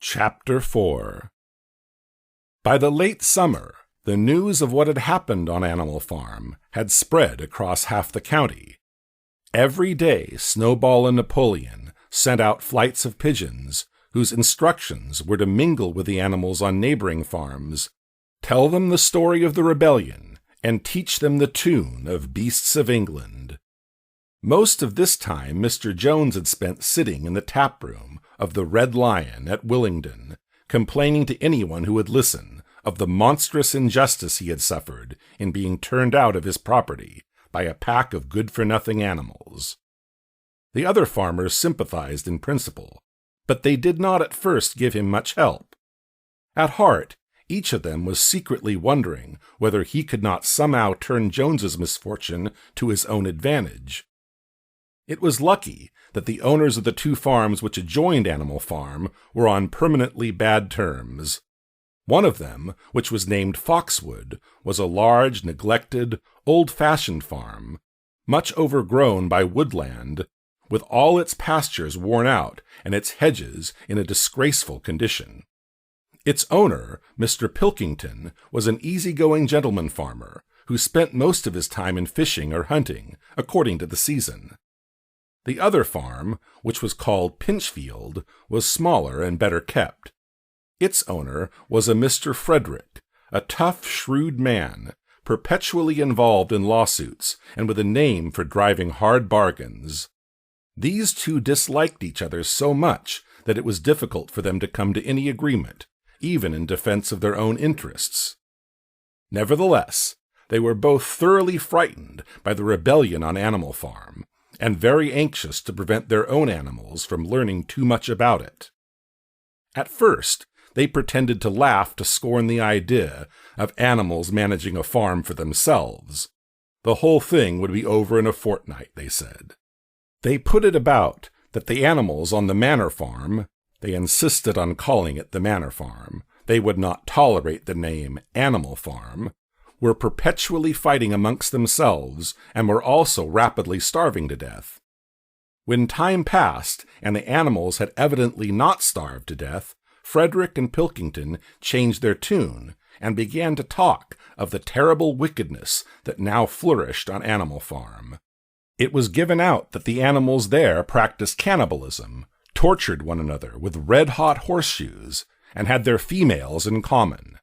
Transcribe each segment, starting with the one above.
Chapter 4. By the late summer, the news of what had happened on Animal Farm had spread across half the county. Every day, Snowball and Napoleon sent out flights of pigeons, whose instructions were to mingle with the animals on neighboring farms, tell them the story of the rebellion, and teach them the tune of Beasts of England. Most of this time Mr. Jones had spent sitting in the tap-room of the Red Lion at Willingdon, complaining to anyone who would listen of the monstrous injustice he had suffered in being turned out of his property by a pack of good-for-nothing animals. The other farmers sympathized in principle, but they did not at first give him much help. At heart, each of them was secretly wondering whether he could not somehow turn Jones's misfortune to his own advantage. It was lucky that the owners of the two farms which adjoined Animal Farm were on permanently bad terms. One of them, which was named Foxwood, was a large, neglected, old-fashioned farm, much overgrown by woodland, with all its pastures worn out and its hedges in a disgraceful condition. Its owner, Mr. Pilkington, was an easy-going gentleman farmer who spent most of his time in fishing or hunting, according to the season. The other farm, which was called Pinchfield, was smaller and better kept. Its owner was a Mr. Frederick, a tough, shrewd man, perpetually involved in lawsuits and with a name for driving hard bargains. These two disliked each other so much that it was difficult for them to come to any agreement, even in defense of their own interests. Nevertheless, they were both thoroughly frightened by the rebellion on Animal Farm, and very anxious to prevent their own animals from learning too much about it. At first, they pretended to laugh to scorn the idea of animals managing a farm for themselves. The whole thing would be over in a fortnight, they said. They put it about that the animals on the Manor Farm, they insisted on calling it the Manor Farm, they would not tolerate the name Animal Farm, were perpetually fighting amongst themselves and were also rapidly starving to death. When time passed and the animals had evidently not starved to death, Frederick and Pilkington changed their tune and began to talk of the terrible wickedness that now flourished on Animal Farm. It was given out that the animals there practiced cannibalism, tortured one another with red-hot horseshoes, and had their females in common.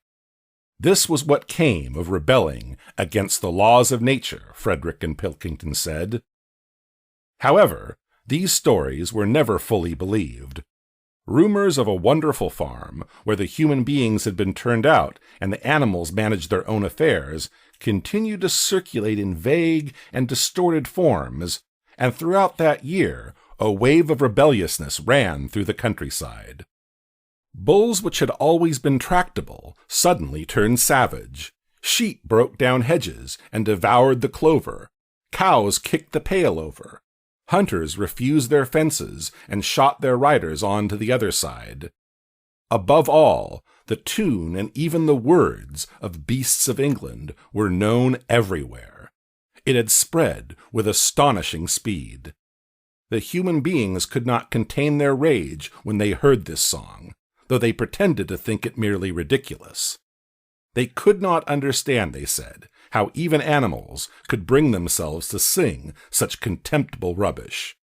This was what came of rebelling against the laws of nature, Frederick and Pilkington said. However, these stories were never fully believed. Rumors of a wonderful farm, where the human beings had been turned out and the animals managed their own affairs, continued to circulate in vague and distorted forms, and throughout that year a wave of rebelliousness ran through the countryside. Bulls which had always been tractable suddenly turned savage. Sheep broke down hedges and devoured the clover. Cows kicked the pail over. Hunters refused their fences and shot their riders on to the other side. Above all, the tune and even the words of Beasts of England were known everywhere. It had spread with astonishing speed. The human beings could not contain their rage when they heard this song, though they pretended to think it merely ridiculous. They could not understand, they said, how even animals could bring themselves to sing such contemptible rubbish.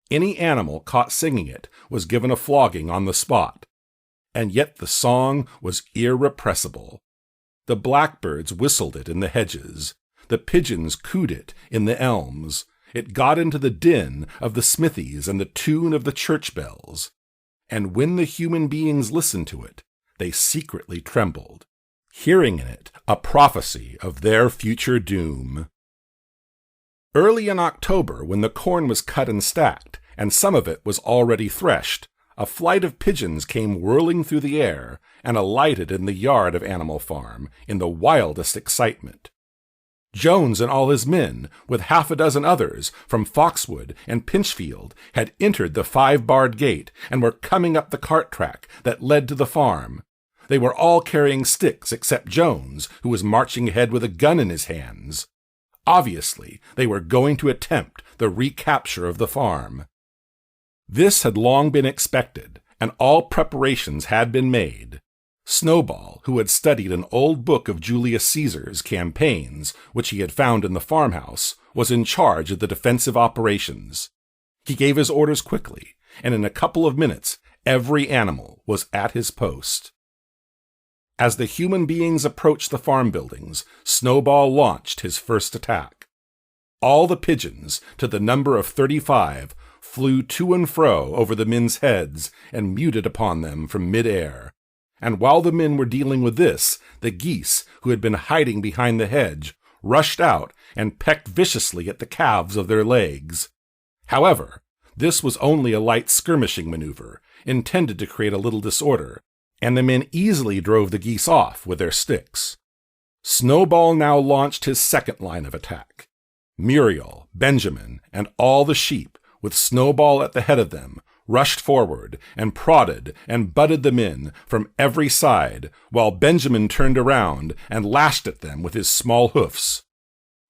Any animal caught singing it was given a flogging on the spot, and yet the song was irrepressible. The blackbirds whistled it in the hedges, the pigeons cooed it in the elms, it got into the din of the smithies and the tune of the church bells. And when the human beings listened to it, they secretly trembled, hearing in it a prophecy of their future doom. Early in October, when the corn was cut and stacked, and some of it was already threshed, a flight of pigeons came whirling through the air and alighted in the yard of Animal Farm in the wildest excitement. Jones and all his men, with half a dozen others from Foxwood and Pinchfield, had entered the 5-barred gate and were coming up the cart track that led to the farm. They were all carrying sticks except Jones, who was marching ahead with a gun in his hands. Obviously, they were going to attempt the recapture of the farm. This had long been expected, and all preparations had been made. Snowball, who had studied an old book of Julius Caesar's campaigns, which he had found in the farmhouse, was in charge of the defensive operations. He gave his orders quickly, and in a couple of minutes, every animal was at his post. As the human beings approached the farm buildings, Snowball launched his first attack. All the pigeons, to the number of 35, flew to and fro over the men's heads and muted upon them from mid-air. And while the men were dealing with this, the geese, who had been hiding behind the hedge, rushed out and pecked viciously at the calves of their legs. However, this was only a light skirmishing maneuver, intended to create a little disorder, and the men easily drove the geese off with their sticks. Snowball now launched his second line of attack. Muriel, Benjamin, and all the sheep, with Snowball at the head of them, rushed forward and prodded and butted the men from every side, while Benjamin turned around and lashed at them with his small hoofs.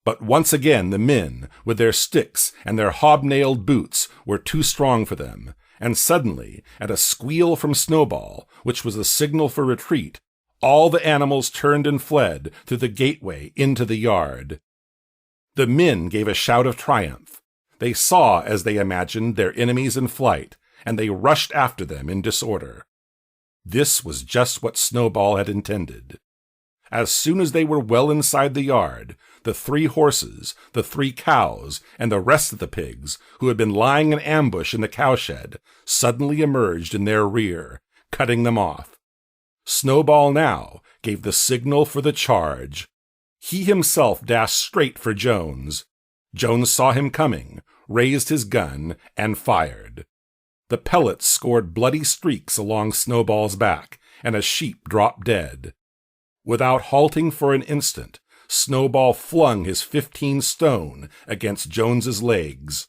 But once again the men, with their sticks and their hobnailed boots, were too strong for them, and suddenly, at a squeal from Snowball, which was the signal for retreat, all the animals turned and fled through the gateway into the yard. The men gave a shout of triumph. They saw, as they imagined, their enemies in flight, and they rushed after them in disorder. This was just what Snowball had intended. As soon as they were well inside the yard, the 3 horses, the 3 cows, and the rest of the pigs, who had been lying in ambush in the cowshed, suddenly emerged in their rear, cutting them off. Snowball now gave the signal for the charge. He himself dashed straight for Jones. Jones saw him coming, raised his gun, and fired. The pellets scored bloody streaks along Snowball's back, and a sheep dropped dead. Without halting for an instant, Snowball flung his 15 stone against Jones's legs.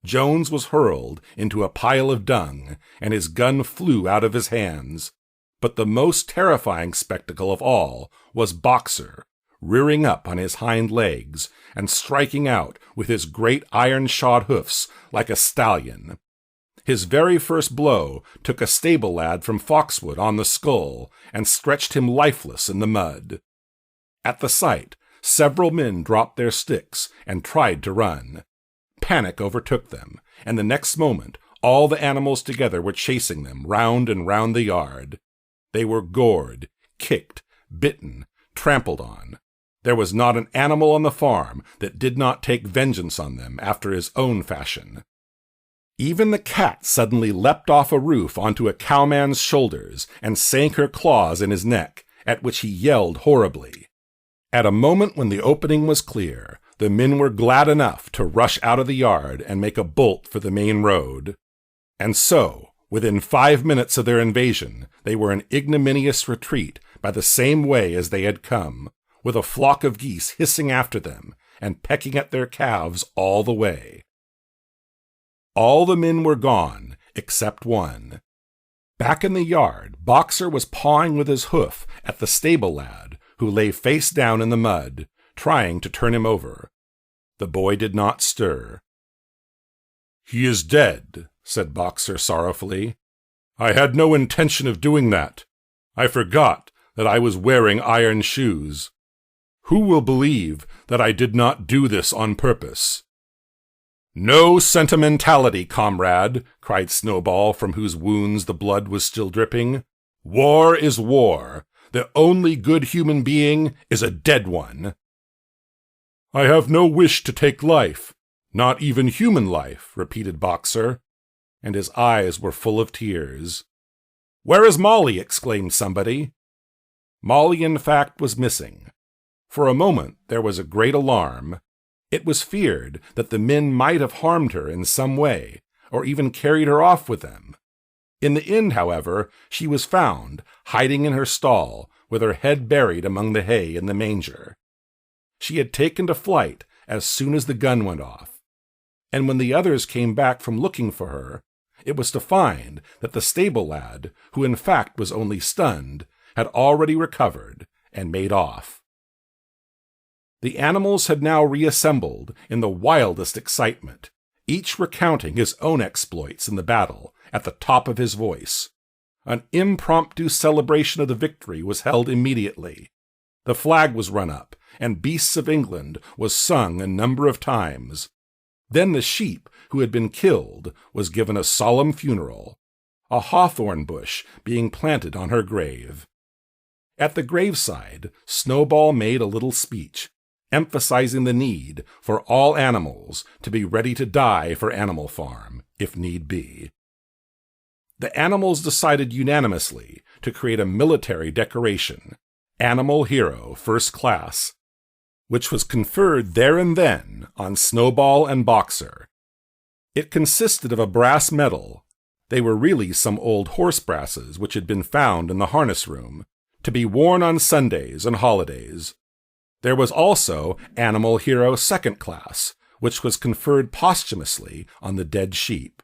Jones was hurled into a pile of dung, and his gun flew out of his hands. But the most terrifying spectacle of all was Boxer, rearing up on his hind legs and striking out with his great iron-shod hoofs like a stallion. His very first blow took a stable lad from Foxwood on the skull and stretched him lifeless in the mud. At the sight, several men dropped their sticks and tried to run. Panic overtook them, and the next moment all the animals together were chasing them round and round the yard. They were gored, kicked, bitten, trampled on. There was not an animal on the farm that did not take vengeance on them after his own fashion. Even the cat suddenly leapt off a roof onto a cowman's shoulders and sank her claws in his neck, at which he yelled horribly. At a moment when the opening was clear, the men were glad enough to rush out of the yard and make a bolt for the main road. And so, within 5 minutes of their invasion, they were in ignominious retreat by the same way as they had come, with a flock of geese hissing after them and pecking at their calves all the way. All the men were gone, except one. Back in the yard, Boxer was pawing with his hoof at the stable lad, who lay face down in the mud, trying to turn him over. The boy did not stir. "He is dead," said Boxer sorrowfully. "I had no intention of doing that. I forgot that I was wearing iron shoes. Who will believe that I did not do this on purpose?" "No sentimentality, comrade," cried Snowball, from whose wounds the blood was still dripping. "War is war. The only good human being is a dead one." "I have no wish to take life, not even human life," repeated Boxer, and his eyes were full of tears. "Where is Molly?" exclaimed somebody. Molly, in fact, was missing. For a moment there was a great alarm. It was feared that the men might have harmed her in some way, or even carried her off with them. In the end, however, she was found, hiding in her stall, with her head buried among the hay in the manger. She had taken to flight as soon as the gun went off. And when the others came back from looking for her, it was to find that the stable lad, who in fact was only stunned, had already recovered and made off. The animals had now reassembled in the wildest excitement, each recounting his own exploits in the battle at the top of his voice. An impromptu celebration of the victory was held immediately. The flag was run up, and Beasts of England was sung a number of times. Then the sheep who had been killed was given a solemn funeral, a hawthorn bush being planted on her grave. At the graveside, Snowball made a little speech, emphasizing the need for all animals to be ready to die for Animal Farm, if need be. The animals decided unanimously to create a military decoration, Animal Hero First Class, which was conferred there and then on Snowball and Boxer. It consisted of a brass medal. They were really some old horse brasses which had been found in the harness room, to be worn on Sundays and holidays. There was also Animal Hero Second Class, which was conferred posthumously on the dead sheep.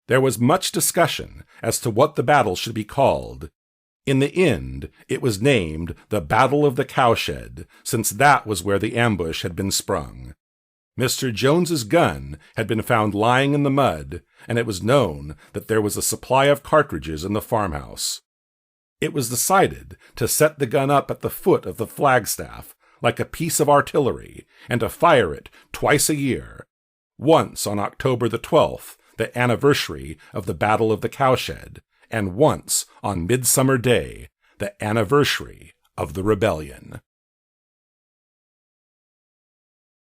There was much discussion as to what the battle should be called. In the end, it was named the Battle of the Cowshed, since that was where the ambush had been sprung. Mr. Jones's gun had been found lying in the mud, and it was known that there was a supply of cartridges in the farmhouse. It was decided to set the gun up at the foot of the flagstaff, like a piece of artillery, and to fire it twice a year, once on October the 12th, the anniversary of the Battle of the Cowshed, and once on Midsummer Day, the anniversary of the rebellion.